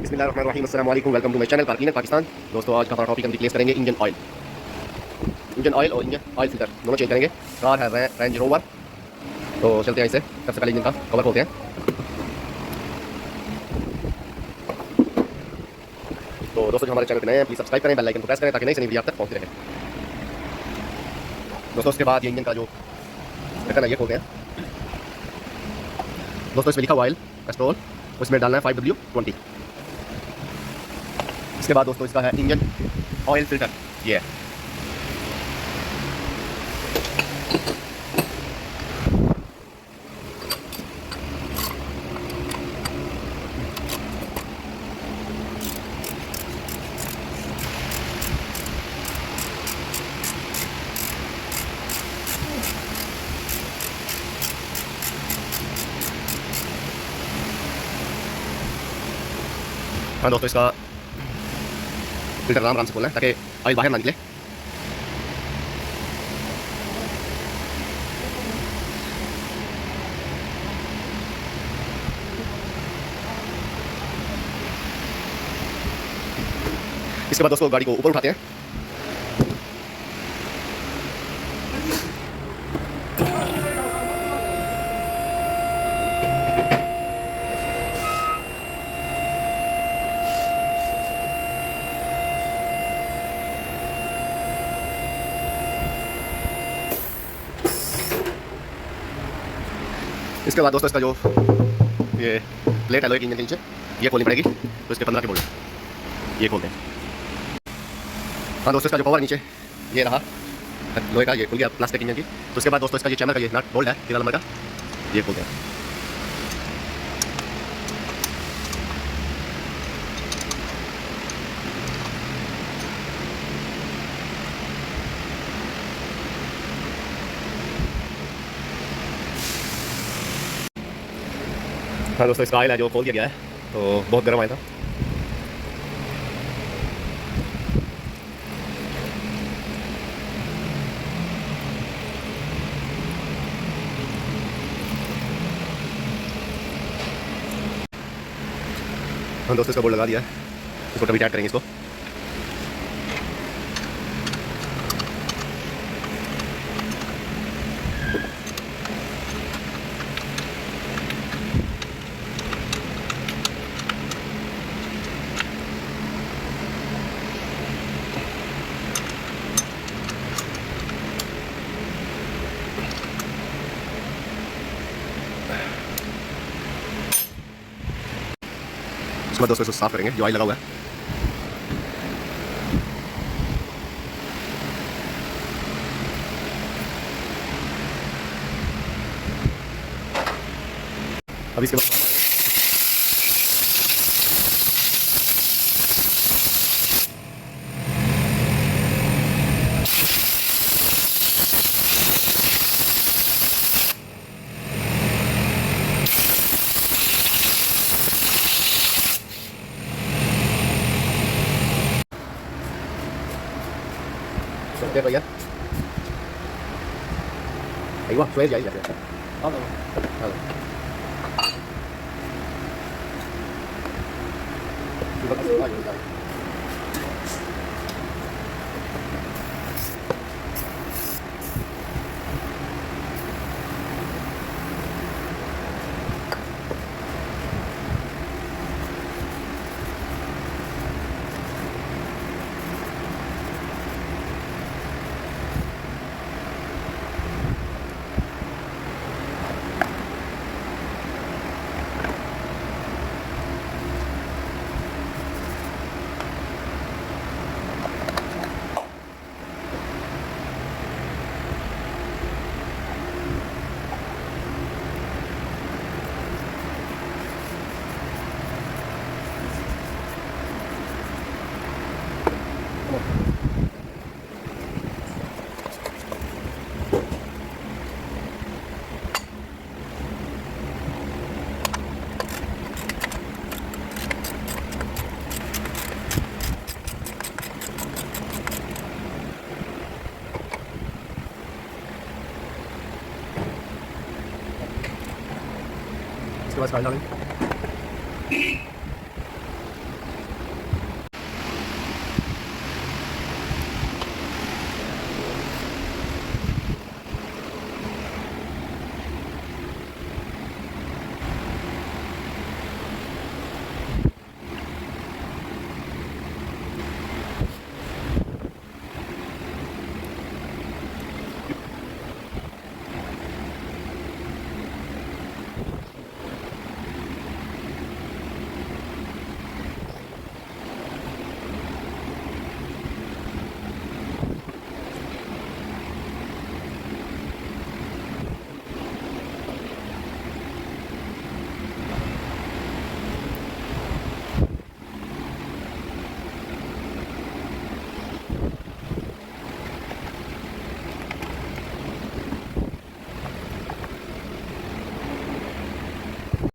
बिस्मिल्लाहिर्रहमानिर्रहीम, अस्सलाम वालेकुम, welcome to my channel car cleaner Pakistan. दोस्तों, आज का हमारा टॉपिक हम रिप्लेस करेंगे इंजन ऑयल और इंजन ऑयल फिल्टर दोनों चेंज करेंगे। कार है रेंज रोवर। तो चलते हैं, इसे सबसे पहले इंजन का कवर खोलते हैं। तो दोस्तों, जो हमारे चैनल पर नए हैं प्लीज़ सब्सक्राइब करें, बेल आइकन को प्रेस करें ताकि नई से नई वीडियो आप तक पहुंचती रहे। दोस्तों, उसके बाद ये इंजन का जो ढक्कन है ये खोलते हैं। दोस्तों, इसमें लिखा हुआ ऑयल कैस्ट्रोल, उसमें डालना है 5W20। इसके बाद दोस्तों इसका है इंजन ऑयल फिल्टर, ये है। हाँ दोस्तों, इसका फिल्टर आराम से खोलना है ताकि ऑयल बाहर ना निकले। इसके बाद दोस्तों गाड़ी को ऊपर उठाते हैं। इसके बाद दोस्तों इसका जो ये प्लेट है लोहे की इंजन के नीचे, ये खोलनी पड़ेगी। तो इसके 15 के बोल्ट ये खोलते हैं। हाँ दोस्तों, इसका जो कवर नीचे ये रहा लोहे का, ये खुल गया प्लास्टिक इंजन की। तो उसके बाद दोस्तों इसका ये चैम्बर का ये नट बोल्ट है 13 नंबर का, ये खोलते हैं। हाँ दोस्तों, इसका ऑयल है जो खोल दिया गया है, तो बहुत गर्म आया था। हाँ दोस्तों, इसका बोर्ड लगा दिया है, इसको कभी टाइट करेंगे इसको। उसके बाद दोस्तों इसको साफ करेंगे जो ऑयल लगा हुआ है। अभी इसके बाद Oke, Pak ya. Ayo, suwe ya, ya. Halo. Halo. Coba kasih aja kita. इसके बाद डालें।